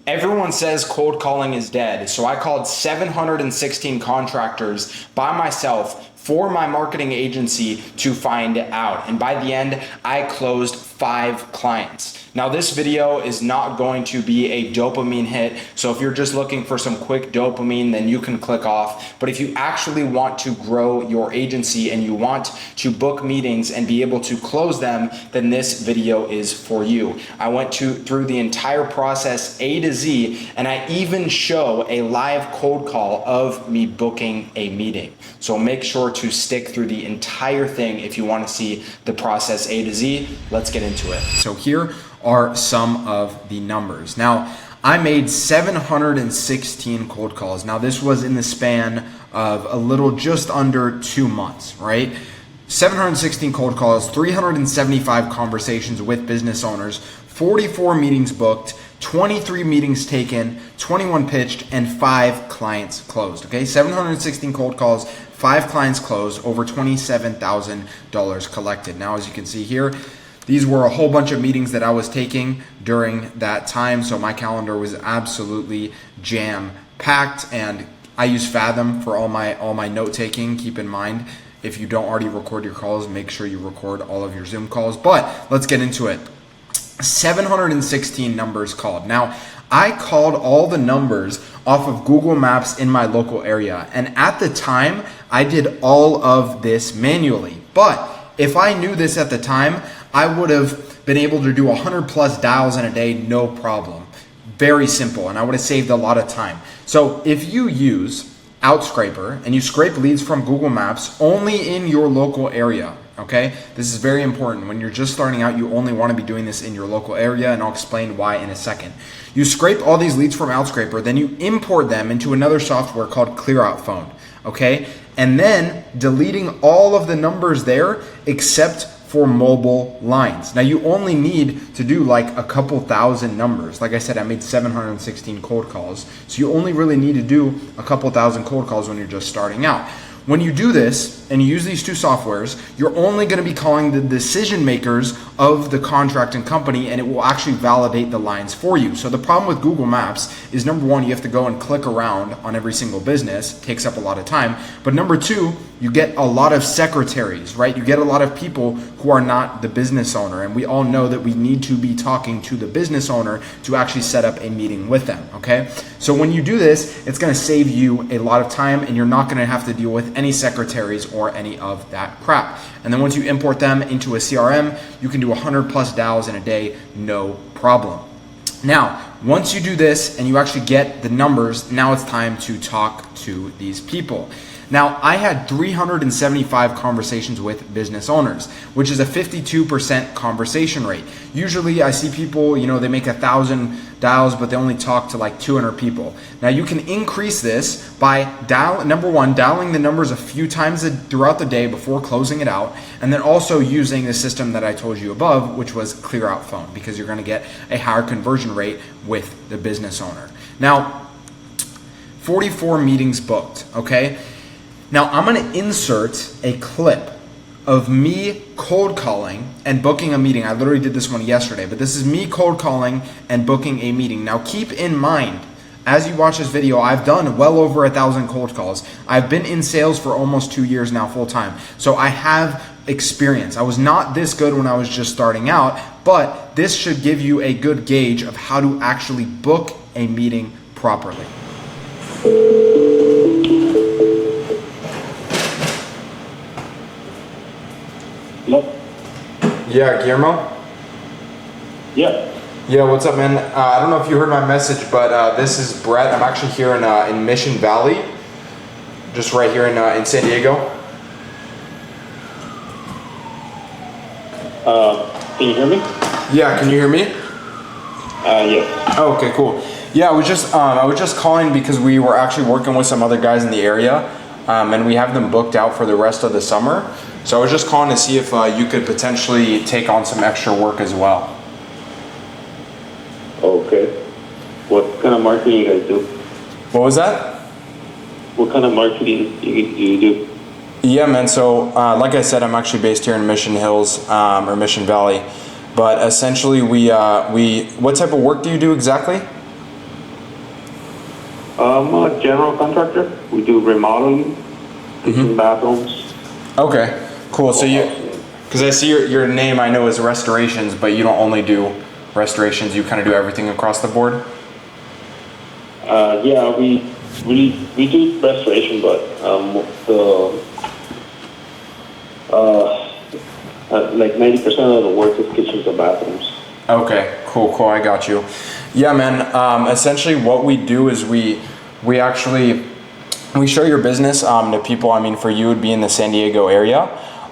Everyone says cold calling is dead, so I called 716 contractors by myself for my marketing agency to find out. And by the end, I closed 5 clients. Now this video is not going to be a dopamine hit, so if you're just looking for some quick dopamine, then you can click off. But if you actually want to grow your agency and you want to book meetings and be able to close them, then this video is for you. I went through the entire process A to Z, and I even show a live cold call of me booking a meeting. So make sure to stick through the entire thing if you want to see the process A to Z. Let's get into it. So here are some of the numbers. Now, I made 716 cold calls. Now, this was in the span of a little just under 2 months, right? 716 cold calls, 375 conversations with business owners, 44 meetings booked, 23 meetings taken, 21 pitched, and 5 clients closed. Okay, 716 cold calls, 5 clients closed, over $27,000 collected. Now, as you can see here, these were a whole bunch of meetings that I was taking during that time, so my calendar was absolutely jam-packed, and I use Fathom for all my note-taking. Keep in mind, if you don't already record your calls, make sure you record all of your Zoom calls. But let's get into it. 716 numbers called. Now, I called all the numbers off of Google Maps in my local area, and at the time, I did all of this manually. But if I knew this at the time, I would have been able to do 100 plus dials in a day, no problem. Very simple, and I would have saved a lot of time. So if you use Outscraper and you scrape leads from Google Maps only in your local area, okay? This is very important. When you're just starting out, you only want to be doing this in your local area, and I'll explain why in a second. You scrape all these leads from Outscraper, then you import them into another software called ClearOutPhone, okay? And then deleting all of the numbers there except for mobile lines. Now you only need to do like a couple thousand numbers. Like I said, I made 716 cold calls. So you only really need to do a couple thousand cold calls when you're just starting out. When you do this and you use these two softwares, you're only going to be calling the decision makers of the contracting company, and it will actually validate the lines for you. So the problem with Google Maps is, number one, you have to go and click around on every single business. It takes up a lot of time. But number two, you get a lot of secretaries, right? You get a lot of people who are not the business owner. And we all know that we need to be talking to the business owner to actually set up a meeting with them, okay? So when you do this, it's going to save you a lot of time, and you're not going to have to deal with any secretaries or any of that crap. And then once you import them into a CRM, you can do 100 plus dials in a day, no problem. Now, once you do this and you actually get the numbers, now it's time to talk to these people. Now, I had 375 conversations with business owners, which is a 52% conversation rate. Usually I see people, they make 1,000 dials, but they only talk to like 200 people. Now you can increase this by number one, dialing the numbers a few times throughout the day before closing it out, and then also using the system that I told you above, which was ClearOutPhone, because you're going to get a higher conversion rate with the business owner. Now, 44 meetings booked, okay? Now I'm going to insert a clip of me cold calling and booking a meeting. I literally did this one yesterday, but this is me cold calling and booking a meeting. Now keep in mind, as you watch this video, I've done well over 1,000 cold calls. I've been in sales for almost 2 years now full time. So I have experience. I was not this good when I was just starting out, but this should give you a good gauge of how to actually book a meeting properly. Hello? Yeah, Guillermo? Yeah. Yeah, what's up, man? I don't know if you heard my message, but this is Brett. I'm actually here in Mission Valley, just right here in San Diego. Can you hear me? Yeah, can you hear me? Yes. Oh, okay, cool. Yeah, I was just calling because we were actually working with some other guys in the area, and we have them booked out for the rest of the summer. So I was just calling to see if you could potentially take on some extra work as well. Okay. What kind of marketing you guys do? What was that? What kind of marketing you do? Yeah, man. So like I said, I'm actually based here in Mission Hills or Mission Valley. But essentially, we what type of work do you do exactly? I'm a general contractor. We do remodeling, kitchen, bathrooms. Okay, cool. So because I see your name, I know is restorations, but you don't only do restorations. You kind of do everything across the board. Yeah, we do restoration, but like 90% of the work is kitchens and bathrooms. Okay, cool. I got you. Yeah, man. Essentially, what we do is we show your business to people. I mean, for you, it would be in the San Diego area,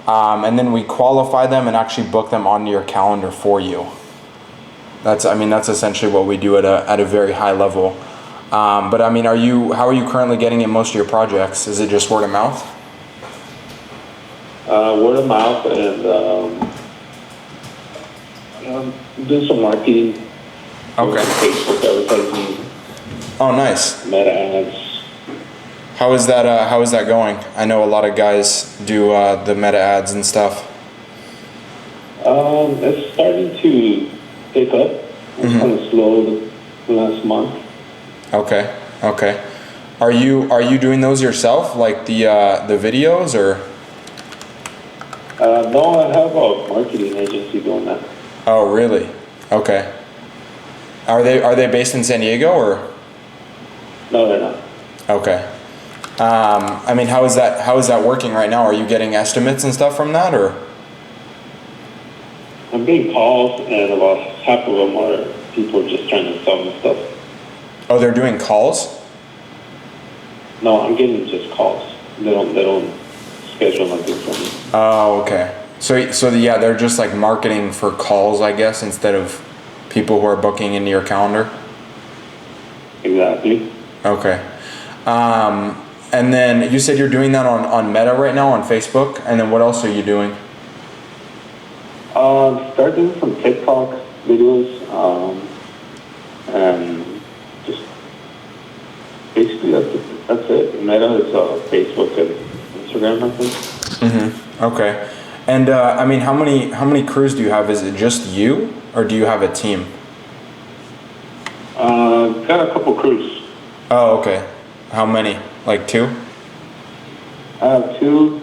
and then we qualify them and actually book them onto your calendar for you. That's essentially what we do at a very high level. But I mean, how are you currently getting in most of your projects? Is it just word of mouth? Word of mouth and do some marketing. Okay. Facebook advertising. Oh, nice. Meta ads. How is that going? I know a lot of guys do the meta ads and stuff. It's starting to pick up. It's kind of slow the last month. Okay. Are you doing those yourself, like the videos, or? No, I have a marketing agency doing that. Oh, really? Okay. Are they based in San Diego, or? No, they're not. Okay. I mean, how is that working right now? Are you getting estimates and stuff from that, or? I'm getting calls, and about half of them are people just trying to sell me stuff. Oh, they're doing calls? No, I'm getting just calls. They don't schedule nothing for me. Oh, okay. So yeah, they're just like marketing for calls, I guess, instead of people who are booking into your calendar. Exactly. Okay. And then you said you're doing that on Meta right now, on Facebook, and then what else are you doing? Start doing some TikTok videos, and just basically that's it. Meta is Facebook and Instagram, I think. Mm-hmm. Okay. And I mean, how many crews do you have? Is it just you, or do you have a team? Got a couple crews. Oh, okay. How many? Like 2? I have 2,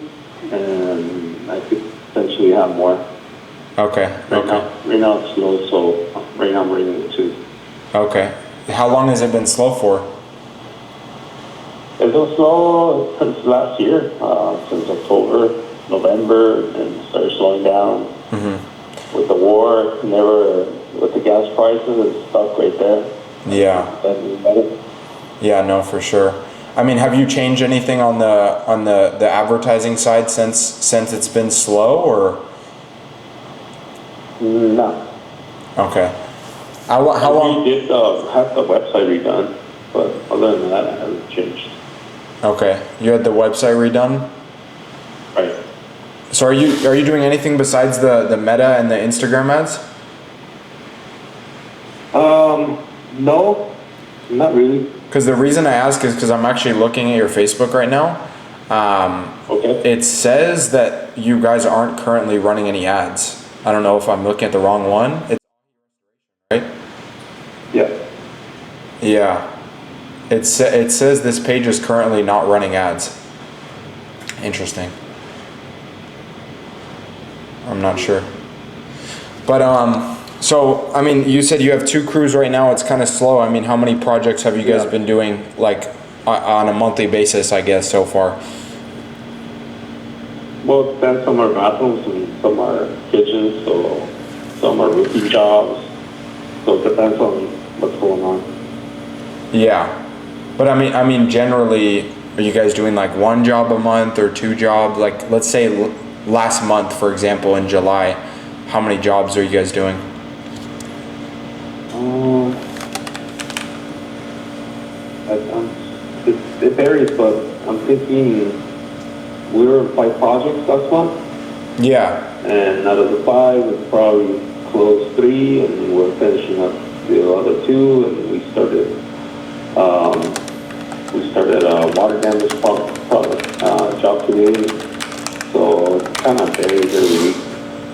and I could potentially have more. Okay. Right now it's slow, so right now I'm running 2. Okay. How long has it been slow for? It's been slow since last year, since October, November, and started slowing down. Mm-hmm. With the war, with the gas prices and stuff right there. Yeah. Yeah, no, for sure. I mean, have you changed anything on the advertising side since it's been slow, or? No. Okay. How long? We did have the website redone, but other than that, I haven't changed. Okay, you had the website redone? Right. So are you doing anything besides the Meta and the Instagram ads? No, not really. Because the reason I ask is because I'm actually looking at your Facebook right now. Okay. It says that you guys aren't currently running any ads. I don't know if I'm looking at the wrong one. It's right? Yeah. Yeah. It says this page is currently not running ads. Interesting. I'm not sure. But so I mean, you said you have 2 crews right now. It's kind of slow. I mean, how many projects have you guys been doing, like on a monthly basis, I guess, so far? Well, then some are bathrooms and some are kitchens, so some are roofing jobs. So it depends on what's going on. Yeah. But I mean, generally, are you guys doing like 1 job a month or 2 jobs? Like, let's say last month, for example, in July, how many jobs are you guys doing? It varies, but I'm thinking we were 5 projects last month. Yeah. And out of the 5, we probably closed 3, and we're finishing up the other 2, and we started a water damage job today. So it kind of varies every week.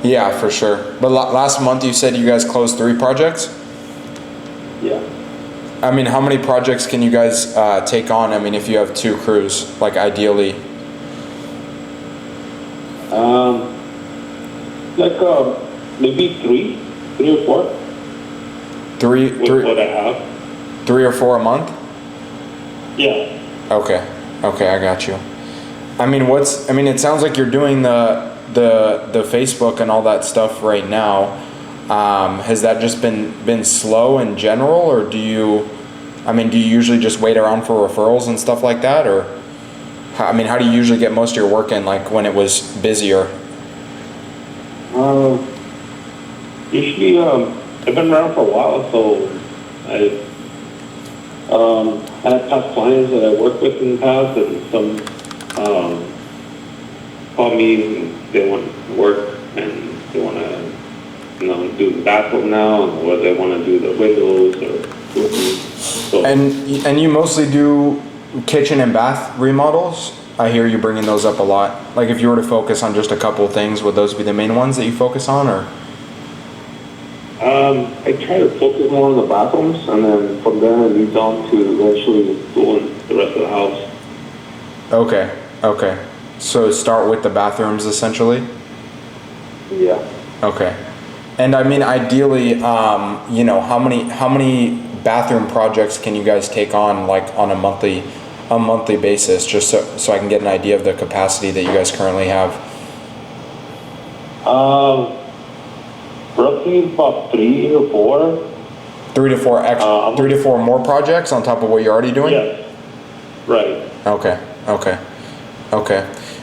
Yeah, for sure. But last month you said you guys closed 3 projects? Yeah. I mean, how many projects can you guys take on? I mean, if you have 2 crews, like ideally. Like maybe three or four. Three. What I have. 3 or 4 a month. Yeah. Okay, I got you. I mean, it sounds like you're doing the Facebook and all that stuff right now. Has that just been slow in general, or do you usually just wait around for referrals and stuff like that, or how do you usually get most of your work in, like when it was busier? Usually, I've been around for a while, so I have past clients that I worked with in the past, and some call me and they want work and they want to, do the bathroom now, or they want to do the windows or roofing. So, and you mostly do kitchen and bath remodels? I hear you bringing those up a lot. Like if you were to focus on just a couple of things, would those be the main ones that you focus on, or? I try to focus more on the bathrooms, and then from there it leads on to eventually doing the rest of the house. Okay. So start with the bathrooms essentially? Yeah. Okay. And I mean, ideally, how many bathroom projects can you guys take on, like on a monthly basis, just so I can get an idea of the capacity that you guys currently have? Roughly about 3 or 4. 3 to 4 extra, 3 to 4 more projects on top of what you're already doing? Yeah. Right. Okay.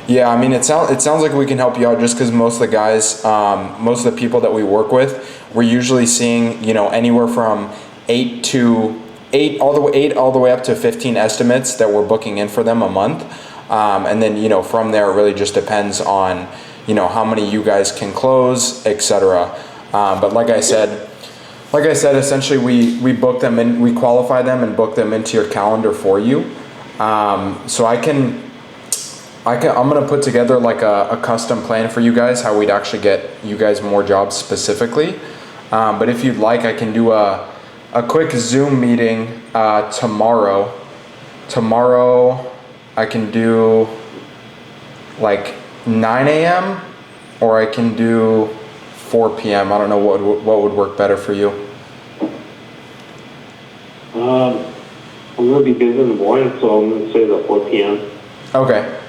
Yeah, I mean, it sounds like we can help you out, just because most of the guys, most of the people that we work with, we're usually seeing, anywhere from 8 all the way up to 15 estimates that we're booking in for them a month. And then, from there, it really just depends on, how many you guys can close, etc. But like I said, essentially we book them in, we qualify them and book them into your calendar for you. So I'm gonna put together like a custom plan for you guys, how we'd actually get you guys more jobs specifically. But if you'd like, I can do a quick Zoom meeting tomorrow. Tomorrow I can do like 9 a.m. or I can do 4 p.m. I don't know what would work better for you. I'm gonna be busy in the morning, so I'm gonna say the 4 p.m. Okay.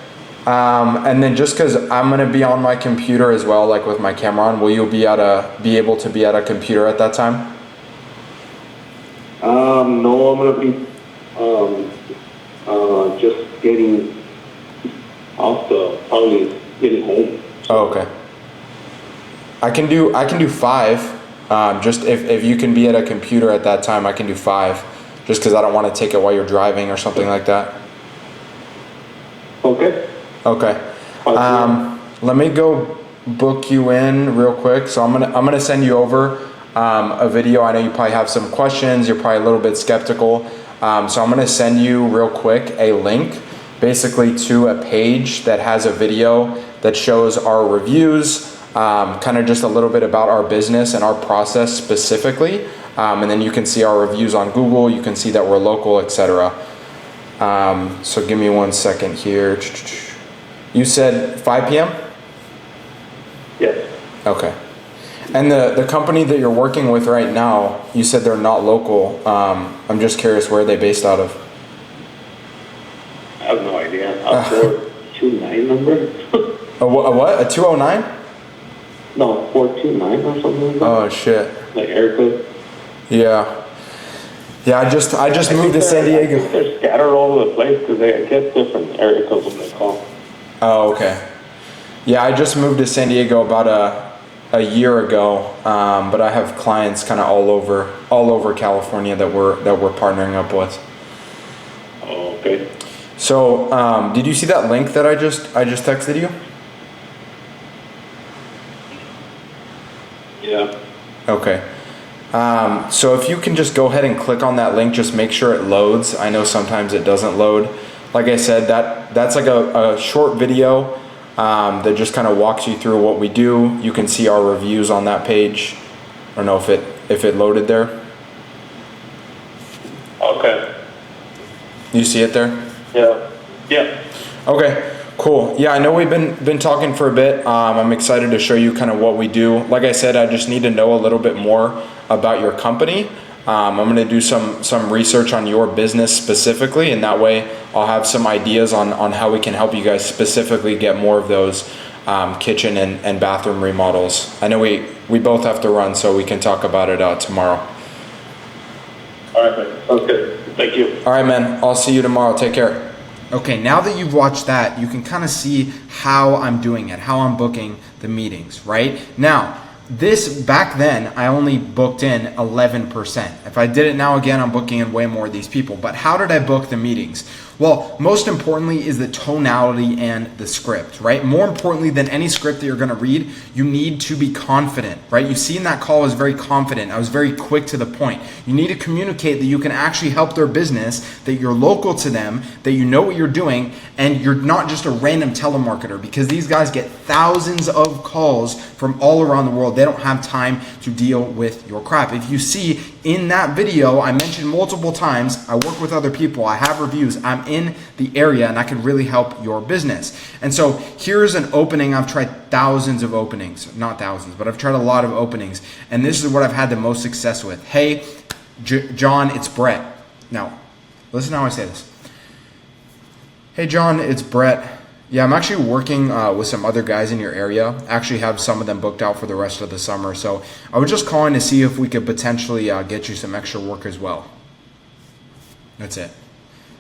And then just because I'm gonna be on my computer as well, like with my camera on, will you be able to be at a computer at that time? No, I'm gonna be just getting probably getting home. Oh, okay. I can do 5. Just if you can be at a computer at that time, I can do 5. Just because I don't want to take it while you're driving or something like that. Okay. Let me go book you in real quick. So I'm gonna send you over a video. I know you probably have some questions. You're probably a little bit skeptical. So I'm gonna send you real quick a link, basically to a page that has a video that shows our reviews, kind of just a little bit about our business and our process specifically. And then you can see our reviews on Google. You can see that we're local, etc. So give me 1 second here. You said 5 p.m.? Yes. Okay. And the company that you're working with right now, you said they're not local. I'm just curious, where are they based out of? I have no idea. A 429 number? A what? A 209? No, 429 or something like that. Oh shit. Like area code? Yeah. Yeah, I just moved to San Diego. I think they're scattered all over the place because they get different area codes when they call. Oh, okay. Yeah, I just moved to San Diego about a year ago, but I have clients kind of all over California that we're partnering up with. Oh, okay. So, did you see that link that I just texted you? Yeah. Okay. So if you can just go ahead and click on that link, just make sure it loads. I know sometimes it doesn't load. Like I said, that's like a short video that just kind of walks you through what we do. You can see our reviews on that page. I don't know if it loaded there. You see it there? Yeah. Yeah. Okay. Cool. Yeah, I know we've been talking for a bit. I'm excited to show you kind of what we do. Like I said, I just need to know a little bit more about your company. I'm going to do some research on your business specifically, and that way I'll have some ideas on how we can help you guys specifically get more of those kitchen and bathroom remodels. I know we both have to run, so we can talk about it tomorrow. All right, man. Sounds good. Thank you. All right, man. I'll see you tomorrow. Take care. Okay, now that you've watched that, you can kind of see how I'm doing it, how I'm booking the meetings, right? Now, this back then, I only booked in 11%. If I did it now again, I'm booking in way more of these people. But how did I book the meetings? Well, most importantly is the tonality and the script, right? More importantly than any script that you're going to read, you need to be confident, right? You see in that call, I was very confident. I was very quick to the point. You need to communicate that you can actually help their business, that you're local to them, that you know what you're doing, and you're not just a random telemarketer, because these guys get thousands of calls from all around the world. They don't have time to deal with your crap. If you see in that video, I mentioned multiple times, I work with other people, I have reviews, I'm in the area, and I can really help your business. And so here's an opening. I've tried thousands of openings, not thousands, but I've tried a lot of openings, and this is what I've had the most success with. Hey, John, it's Brett. Now, listen how I say this. Hey, John, it's Brett. Yeah, I'm actually working with some other guys in your area. I actually have some of them booked out for the rest of the summer. So I was just calling to see if we could potentially get you some extra work as well. That's it.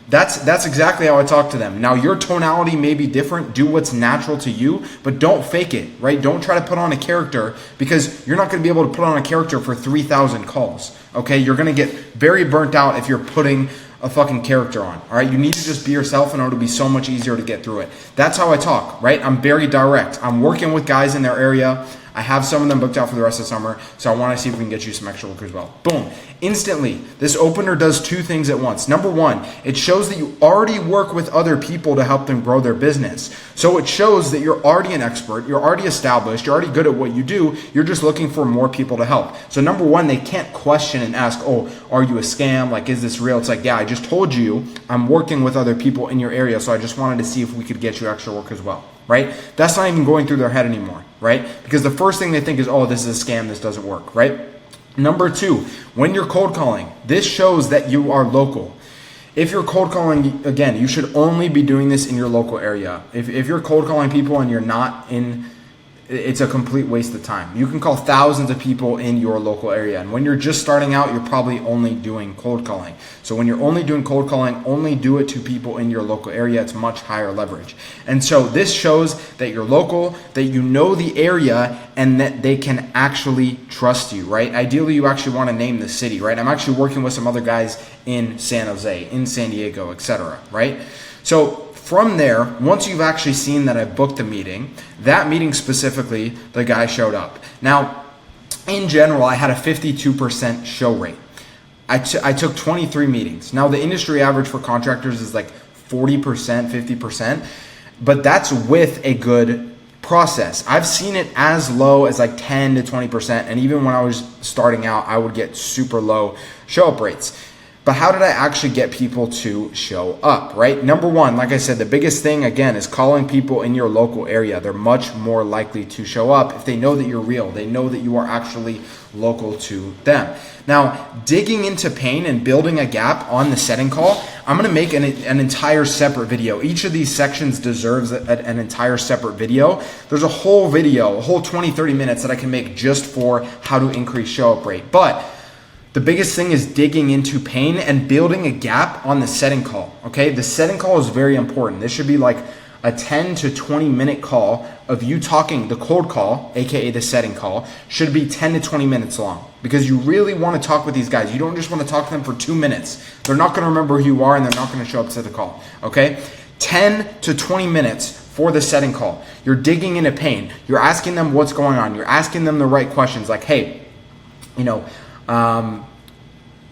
That's exactly how I talk to them. Now, your tonality may be different. Do what's natural to you, but don't fake it, right? Don't try to put on a character, because you're not going to be able to put on a character for 3,000 calls, okay? You're going to get very burnt out if you're putting a fucking character on, all right? You need to just be yourself, and it'll be so much easier to get through it. That's how I talk, right? I'm very direct. I'm working with guys in their area. I have some of them booked out for the rest of the summer, so I want to see if we can get you some extra work as well. Boom. Instantly, this opener does two things at once. Number one, it shows that you already work with other people to help them grow their business. So it shows that you're already an expert, you're already established, you're already good at what you do, you're just looking for more people to help. So number one, they can't question and ask, oh, are you a scam? Like, is this real? It's like, yeah, I just told you I'm working with other people in your area, so I just wanted to see if we could get you extra work as well. Right? That's not even going through their head anymore, right? Because the first thing they think is, oh, this is a scam, this doesn't work, right? Number two, when you're cold calling, this shows that you are local. If you're cold calling, again, you should only be doing this in your local area. If you're cold calling people and you're not in, it's a complete waste of time. You can call thousands of people in your local area. And when you're just starting out, you're probably only doing cold calling. So when you're only doing cold calling, only do it to people in your local area. It's much higher leverage. And so this shows that you're local, that you know the area, and that they can actually trust you, right? Ideally, you actually want to name the city, right? I'm actually working with some other guys in San Jose, in San Diego, etc., right? So from there, once you've actually seen that I booked a meeting, that meeting specifically, the guy showed up. Now, in general, I had a 52% show rate. I took 23 meetings. Now, the industry average for contractors is like 40%, 50%, but that's with a good process. I've seen it as low as like 10 to 20%, and even when I was starting out, I would get super low show up rates. But how did I actually get people to show up, right? Number one, like I said, the biggest thing, again, is calling people in your local area. They're much more likely to show up if they know that you're real. They know that you are actually local to them. Now, digging into pain and building a gap on the setting call, I'm going to make an entire separate video. Each of these sections deserves an entire separate video. There's a whole video, a whole 20, 30 minutes that I can make just for how to increase show up rate. But the biggest thing is digging into pain and building a gap on the setting call, okay? The setting call is very important. This should be like a 10 to 20 minute call of you talking. The cold call, aka the setting call, should be 10 to 20 minutes long, because you really want to talk with these guys. You don't just want to talk to them for 2 minutes. They're not going to remember who you are, and they're not going to show up to the call, okay? 10 to 20 minutes for the setting call. You're digging into pain. You're asking them what's going on. You're asking them the right questions, like, hey,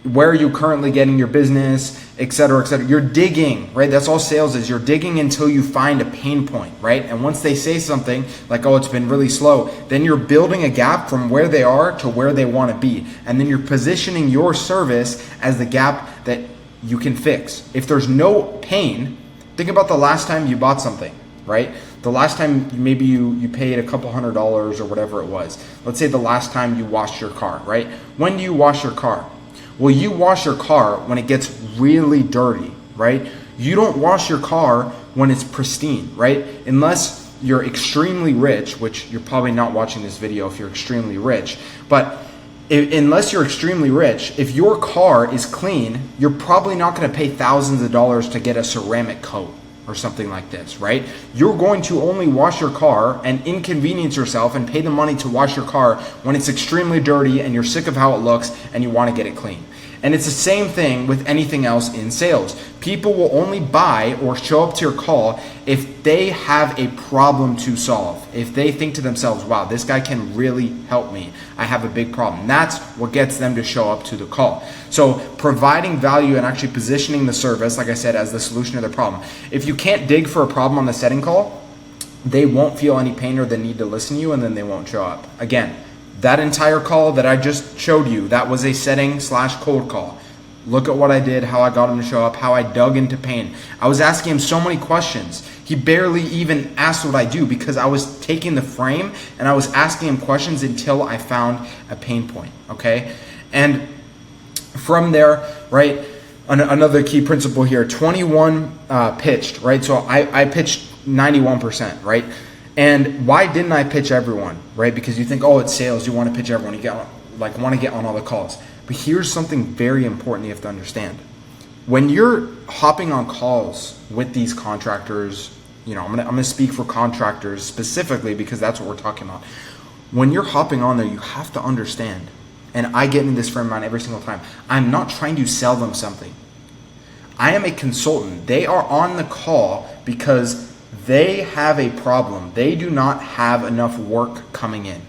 where are you currently getting your business, et cetera, et cetera. You're digging, right? That's all sales is. You're digging until you find a pain point, right? And once they say something like, oh, it's been really slow, then you're building a gap from where they are to where they want to be. And then you're positioning your service as the gap that you can fix. If there's no pain, think about the last time you bought something, right? The last time maybe you paid a couple $100 or whatever it was. Let's say the last time you washed your car, right? When do you wash your car? Well, you wash your car when it gets really dirty, right? You don't wash your car when it's pristine, right? Unless you're extremely rich, which you're probably not watching this video if you're extremely rich, but unless you're extremely rich, if your car is clean, you're probably not going to pay thousands of dollars to get a ceramic coat or something like this, right? You're going to only wash your car and inconvenience yourself and pay the money to wash your car when it's extremely dirty and you're sick of how it looks and you want to get it clean. And it's the same thing with anything else in sales. People will only buy or show up to your call if they have a problem to solve. If they think to themselves, wow, this guy can really help me. I have a big problem. That's what gets them to show up to the call. So providing value and actually positioning the service, like I said, as the solution to their problem. If you can't dig for a problem on the setting call, they won't feel any pain or the need to listen to you, and then they won't show up. Again, that entire call that I just showed you, that was a setting/cold call. Look at what I did, how I got him to show up, how I dug into pain. I was asking him so many questions. He barely even asked what I do because I was taking the frame and I was asking him questions until I found a pain point, okay? And from there, right, another key principle here, 21 pitched, right? So I pitched 91%, right? And why didn't I pitch everyone, right? Because you think, oh, it's sales, you want to pitch everyone, you want to get on all the calls. But here's something very important you have to understand. When you're hopping on calls with these contractors, you know, I'm gonna speak for contractors specifically because that's what we're talking about. When you're hopping on there, you have to understand, and I get in this frame of mind every single time, I'm not trying to sell them something. I am a consultant. They are on the call because they have a problem. They do not have enough work coming in.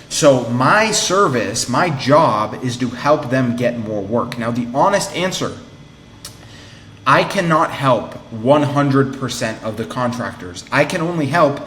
So my service, my job is to help them get more work. Now, the honest answer, I cannot help 100% of the contractors. I can only help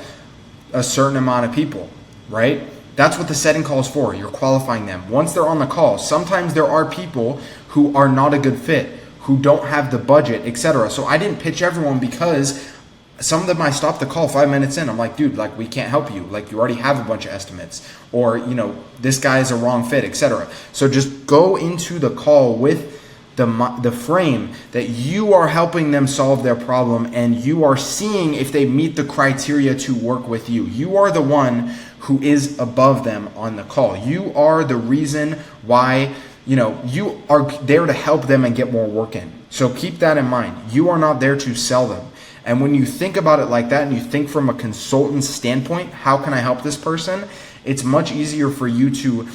a certain amount of people, right? That's what the setting call is for. You're qualifying them. Once they're on the call, sometimes there are people who are not a good fit, who don't have the budget, etc. So I didn't pitch everyone because some of them I stopped the call 5 minutes in. I'm like, dude, like, we can't help you. Like, you already have a bunch of estimates, or, you know, this guy is a wrong fit, etc. So just go into the call with the frame that you are helping them solve their problem and you are seeing if they meet the criteria to work with you. You are the one who is above them on the call. You are the reason why, you know, you are there to help them and get more work in. So keep that in mind. You are not there to sell them. And when you think about it like that and you think from a consultant standpoint, how can I help this person? It's much easier for you to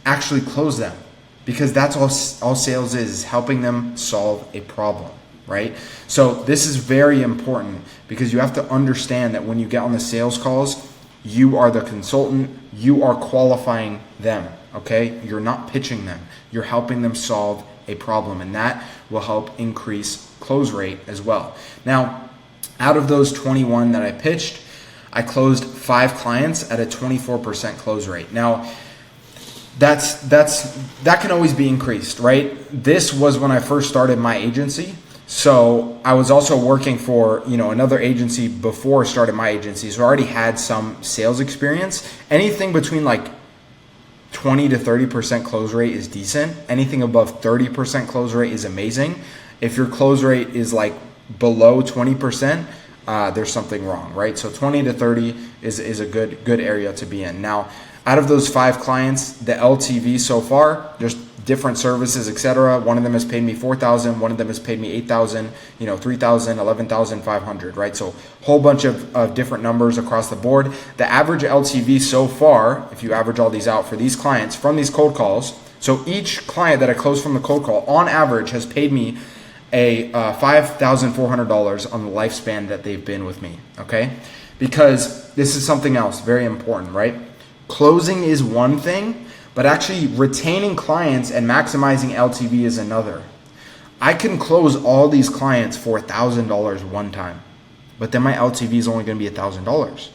actually close them, because that's all sales is helping them solve a problem, right? So this is very important because you have to understand that when you get on the sales calls, you are the consultant, you are qualifying them, okay? You're not pitching them, you're helping them solve a problem, and that will help increase close rate as well. Now, out of those 21 that I pitched, I closed 5 clients at a 24% close rate. Now, that can always be increased, right? This was when I first started my agency. So I was also working for, you know, another agency before I started my agency. So I already had some sales experience. Anything between like 20 to 30% close rate is decent. Anything above 30% close rate is amazing. If your close rate is like below 20%, there's something wrong, right? So 20 to 30 is a good area to be in. Now, out of those 5 clients, the LTV so far, there's different services, etc. One of them has paid me $4,000, one of them has paid me $8,000, you know, $3,000, $11,500, right? So a whole bunch of different numbers across the board. The average LTV so far, if you average all these out for these clients from these cold calls, so each client that I closed from the cold call on average has paid me a $5,400 on the lifespan that they've been with me, okay? Because this is something else very important, right? Closing is one thing, but actually retaining clients and maximizing LTV is another. I can close all these clients for $1,000 one time, but then my LTV is only going to be $1,000.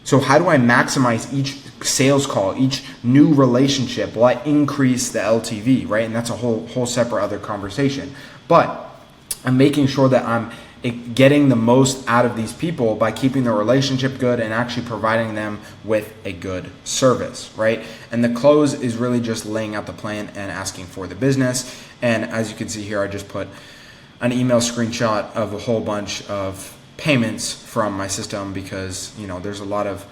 So how do I maximize each sales call, each new relationship? Well, I increase the LTV, right? And that's a whole separate other conversation. but I'm making sure that I'm getting the most out of these people by keeping the relationship good and actually providing them with a good service, right? And the close is really just laying out the plan and asking for the business. And as you can see here, I just put an email screenshot of a whole bunch of payments from my system because, you know, there's a lot of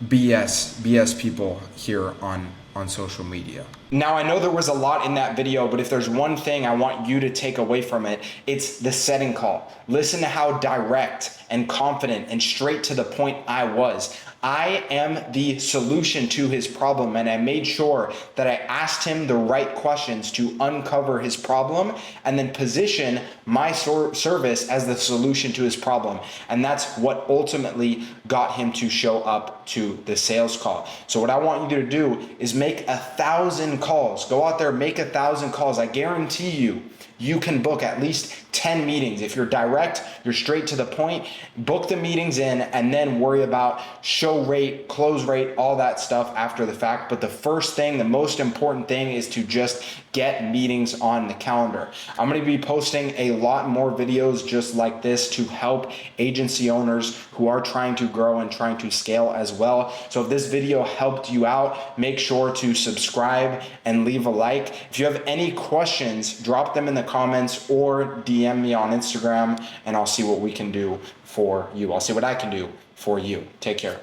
BS people here on social media. Now, I know there was a lot in that video, but if there's one thing I want you to take away from it, it's the setting call. Listen to how direct and confident and straight to the point I was. I am the solution to his problem, and I made sure that I asked him the right questions to uncover his problem and then position my service as the solution to his problem. And that's what ultimately got him to show up to the sales call. So what I want you to do is make 1,000 calls. Go out there, make 1,000 calls. I guarantee you can book at least 10 meetings. If you're direct, you're straight to the point, book the meetings in and then worry about show rate, close rate, all that stuff after the fact. But the first thing, the most important thing is to just get meetings on the calendar. I'm going to be posting a lot more videos just like this to help agency owners who are trying to grow and trying to scale as well. So if this video helped you out, make sure to subscribe and leave a like. If you have any questions, drop them in the comments or DM me on Instagram and I'll see what we can do for you. I'll see what I can do for you. Take care.